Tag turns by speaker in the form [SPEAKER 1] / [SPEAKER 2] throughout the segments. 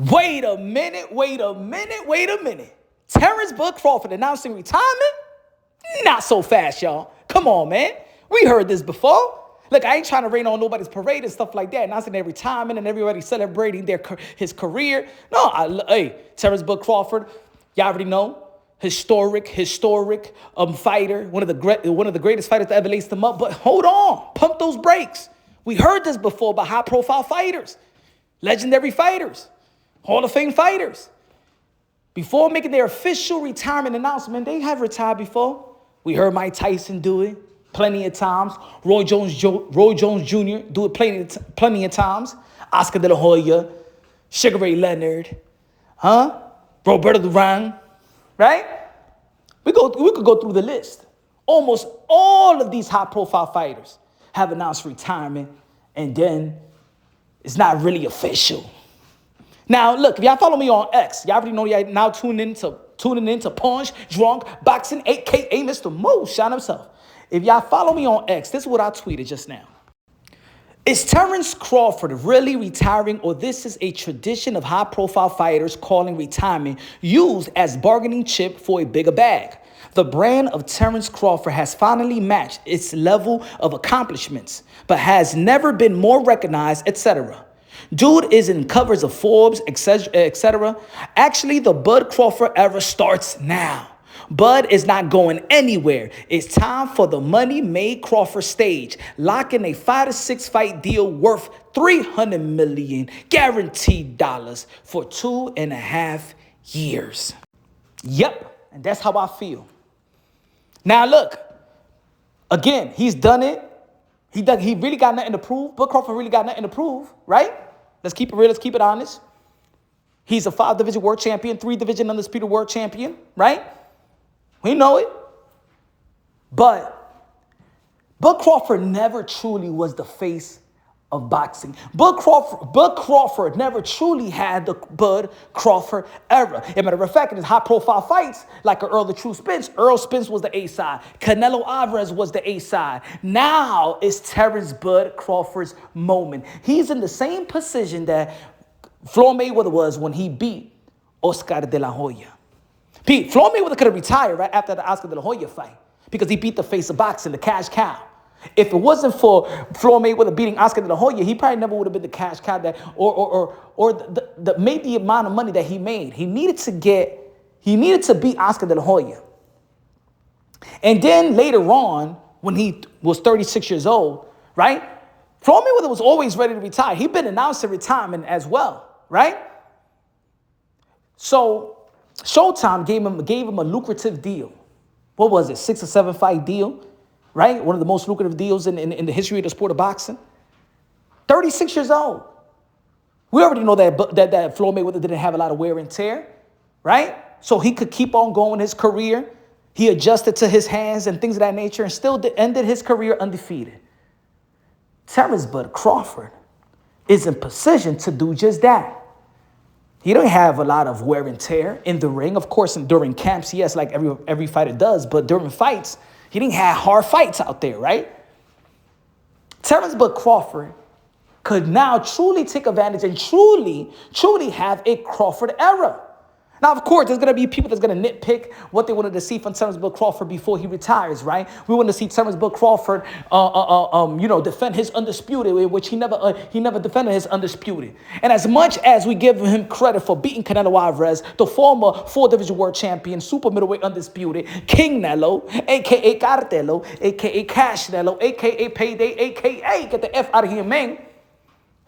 [SPEAKER 1] Wait a minute, wait a minute, wait a minute. Terence Crawford announcing retirement? Not so fast, y'all. Come on, man. We heard this before. Look, I ain't trying to rain on nobody's parade and stuff like that. Announcing their retirement and everybody celebrating his career. No, hey, Terence Crawford, y'all already know. Historic fighter. One of the greatest fighters to ever lace them up. But hold on. Pump those brakes. We heard this before about high-profile fighters. Legendary fighters. Hall of Fame fighters. Before making their official retirement announcement, they have retired before. We heard Mike Tyson do it plenty of times. Roy Jones Jr. do it plenty of times. Oscar De La Hoya, Sugar Ray Leonard, Roberto Duran, right? We could go through the list. Almost all of these high-profile fighters have announced retirement, and then it's not really official. Now, look, if y'all follow me on X, y'all already know y'all now tuning into Punch Drunk Boxing, a.k.a. Mr. Mo Shine himself. If y'all follow me on X, this is what I tweeted just now. Is Terence Crawford really retiring, or this is a tradition of high-profile fighters calling retirement used as bargaining chip for a bigger bag? The brand of Terence Crawford has finally matched its level of accomplishments, but has never been more recognized, etc. Dude is in covers of Forbes, etc. Actually, the Bud Crawford era starts now. Bud is not going anywhere. It's time for the money-made Crawford stage. Lock in a 5 to 6 fight deal worth $300 million guaranteed dollars for 2.5 years. Yep, and that's how I feel. Now look, again, he's done it. He really got nothing to prove. Bud Crawford really got nothing to prove, right? Let's keep it real. Let's keep it honest. He's a 5-division world champion, 3-division undisputed world champion, right? We know it. But Bud Crawford never truly was the face of boxing. Bud Crawford never truly had the Bud Crawford era. As a matter of fact, in his high-profile fights, like Earl the True Spence, Earl Spence was the A-side. Canelo Alvarez was the A-side. Now it's Terence Bud Crawford's moment. He's in the same position that Floyd Mayweather was when he beat Oscar De La Hoya. Pete, Floyd Mayweather could have retired right after the Oscar De La Hoya fight because he beat the face of boxing, the cash cow. If it wasn't for Floyd Mayweather beating Oscar De La Hoya, he probably never would have been the cash cow that, made the amount of money that he made. He needed to beat Oscar De La Hoya. And then later on, when he was 36 years old, right? Floyd Mayweather was always ready to retire. He'd been announcing retirement as well, right? So Showtime gave him a lucrative deal. What was it? 6 or 7 fight deal, right? One of the most lucrative deals in the history of the sport of boxing. 36 years old. We already know that Floyd Mayweather didn't have a lot of wear and tear, right? So he could keep on going his career. He adjusted to his hands and things of that nature and still ended his career undefeated. Terence Bud Crawford is in position to do just that. He don't have a lot of wear and tear in the ring. Of course, during camps, yes, like every fighter does. But during fights, he didn't have hard fights out there, right? Terence Bud Crawford could now truly take advantage and truly have a Crawford era. Now, of course, there's going to be people that's going to nitpick what they wanted to see from Terence Bud Crawford before he retires, right? We want to see Terence Bud Crawford, defend his undisputed, which he never defended his undisputed. And as much as we give him credit for beating Canelo Alvarez, the former 4-division world champion, super middleweight undisputed, King Nello, a.k.a. Cartelo, a.k.a. Cash Nello, a.k.a. Payday, a.k.a. get the F out of here, man.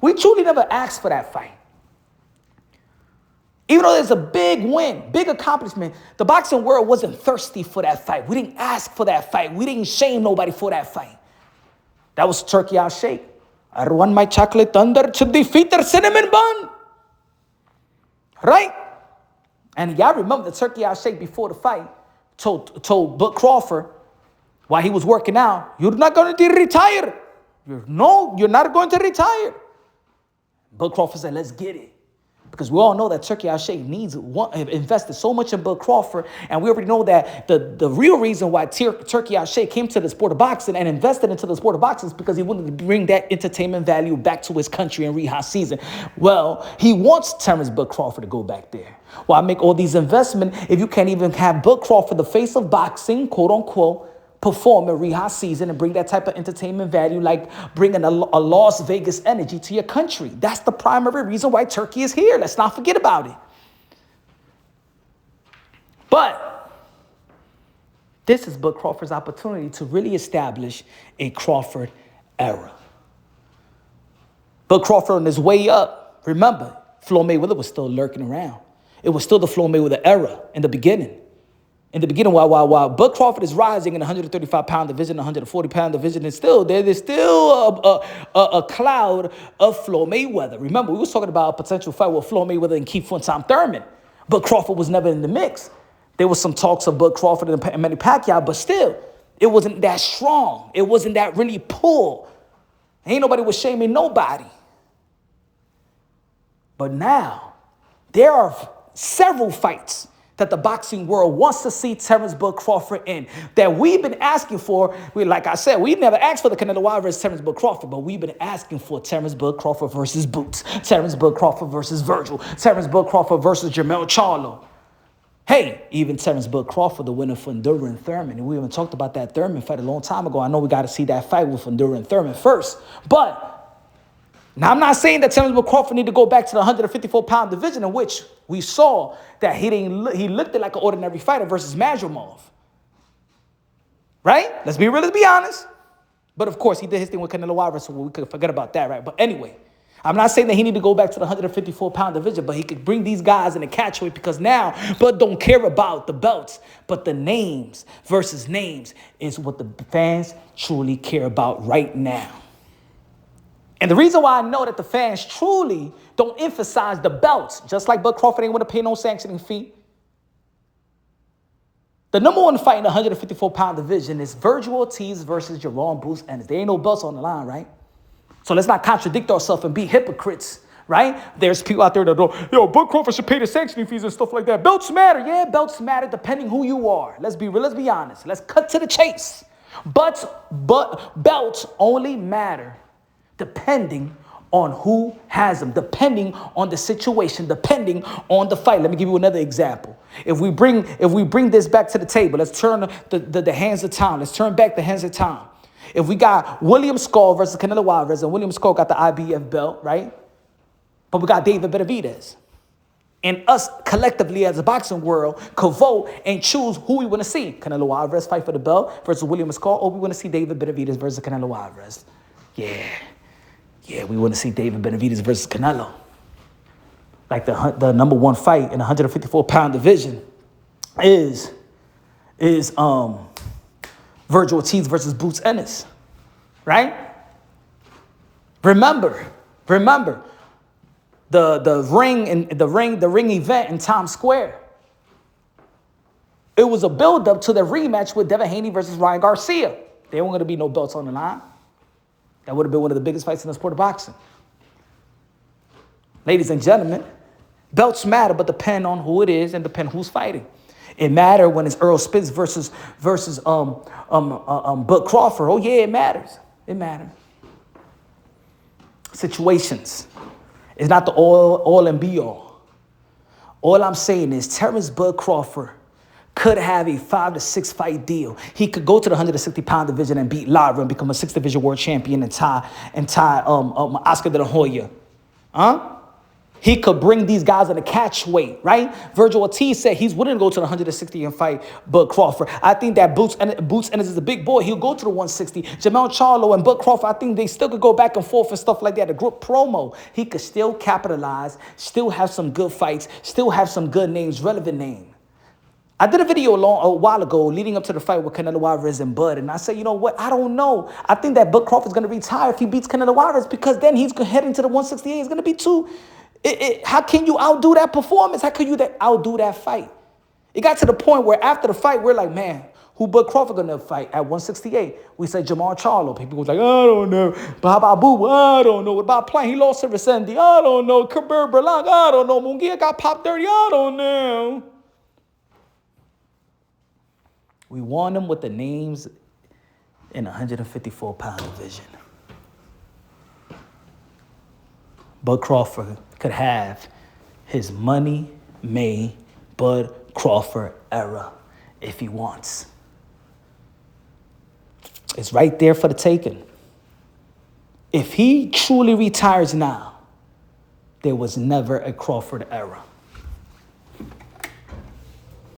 [SPEAKER 1] We truly never asked for that fight. Even though there's a big win, big accomplishment, the boxing world wasn't thirsty for that fight. We didn't ask for that fight. We didn't shame nobody for that fight. That was Turkey I'll shake. I run my chocolate thunder to defeat their cinnamon bun. Right? And y'all remember the Turkey I'll shake before the fight told Bud Crawford while he was working out, you're not going to retire. You're not going to retire. Bud Crawford said, let's get it. Because we all know that Turkey Al-Sheikh invested so much in Bud Crawford, and we already know that the real reason why Turkey Al-Sheikh came to the sport of boxing and invested into the sport of boxing is because he wanted to bring that entertainment value back to his country in Riyadh season. Well, he wants Terence Bud Crawford to go back there. Why make all these investments if you can't even have Bud Crawford, the face of boxing, quote unquote, perform in Riyadh season and bring that type of entertainment value, like bringing a Las Vegas energy to your country? That's the primary reason why Turkey is here. Let's not forget about it. But this is Bud Crawford's opportunity to really establish a Crawford era. Bud Crawford on his way up, remember, Floyd Mayweather was still lurking around. It was still the Floyd Mayweather era in the beginning. In the beginning, while Bud Crawford is rising in the 135-pound division, 140-pound division, there's still a cloud of Floyd Mayweather. Remember, we was talking about a potential fight with Floyd Mayweather and Keith Funtime Thurman. Bud Crawford was never in the mix. There was some talks of Bud Crawford and Manny Pacquiao, but still, it wasn't that strong. It wasn't that really pull. Ain't nobody was shaming nobody. But now, there are several fights that the boxing world wants to see Terence Bud Crawford in, that we've been asking for. Like I said, we never asked for the Canelo Alvarez Terence Bud Crawford, but we've been asking for Terence Bud Crawford versus Boots, Terence Bud Crawford versus Virgil, Terence Bud Crawford versus Jermell Charlo. Hey, even Terence Bud Crawford, the winner for Fundora and Thurman. And we even talked about that Thurman fight a long time ago. I know we got to see that fight with Fundora and Thurman first. But now, I'm not saying that Terence Bud Crawford need to go back to the 154-pound division, in which we saw that he looked like an ordinary fighter versus Madrimov. Right? Let's be real, let's be honest. But of course, he did his thing with Canelo Alvarez, so we could forget about that, right? But anyway, I'm not saying that he need to go back to the 154-pound division, but he could bring these guys in the catchweight, because now Bud don't care about the belts, but the names versus names is what the fans truly care about right now. And the reason why I know that the fans truly don't emphasize the belts, just like Bud Crawford ain't want to pay no sanctioning fee. The number one fight in the 154-pound division is Virgil Ortiz versus Jerome Bruce Ennis. There ain't no belts on the line, right? So let's not contradict ourselves and be hypocrites, right? There's people out there that go, yo, Bud Crawford should pay the sanctioning fees and stuff like that. Belts matter. Yeah, belts matter depending who you are. Let's be real, let's be honest. Let's cut to the chase. But belts only matter depending on who has them, depending on the situation, depending on the fight. Let me give you another example. If we bring this back to the table, let's turn the hands of time. Let's turn back the hands of time. If we got William Skull versus Canelo Alvarez, and William Skull got the IBF belt, right? But we got David Benavidez. And us collectively as a boxing world could vote and choose who we want to see. Canelo Alvarez fight for the belt versus William Skull, or we want to see David Benavidez versus Canelo Alvarez. Yeah, we want to see David Benavidez versus Canelo. Like the number one fight in the 154-pound division is Virgil Ortiz versus Boots Ennis, right? Remember the ring event in Times Square. It was a build-up to the rematch with Devin Haney versus Ryan Garcia. There weren't going to be no belts on the line. That would have been one of the biggest fights in the sport of boxing. Ladies and gentlemen, belts matter, but depend on who it is and depend who's fighting. It matters when it's Earl Spence versus Bud Crawford. Oh yeah, it matters. It matters. Situations. It's not the all and be all. All I'm saying is Terence Bud Crawford could have a 5 to 6 fight deal. He could go to the 160-pound division and beat Lara and become a 6th division world champion and tie Oscar de la Hoya. He could bring these guys in the catch weight, right? Virgil Ortiz said he's willing to go to the 160 and fight Bud Crawford. I think that Boots Ennis is a big boy. He'll go to the 160. Jermell Charlo and Bud Crawford, I think they still could go back and forth and stuff like that. A group promo. He could still capitalize, still have some good fights, still have some good names, relevant names. I did a video a while ago leading up to the fight with Canelo Alvarez and Bud, and I said, you know what? I don't know. I think that Bud Crawford's going to retire if he beats Canelo Alvarez, because then he's heading to the 168. It's going to be too... how can you outdo that performance? How can you outdo that fight? It got to the point where after the fight, we're like, man, Who Bud Crawford gonna fight at 168? We say Jamal Charlo. People was like, I don't know. But how about Boo? I don't know. What about playing? He lost to Resendi. I don't know. Kabir Berlang. I don't know. Mungia got popped 30. I don't know. We won them with the names in 154-pound division. Bud Crawford could have his money-made Bud Crawford era if he wants. It's right there for the taking. If he truly retires now, there was never a Crawford era.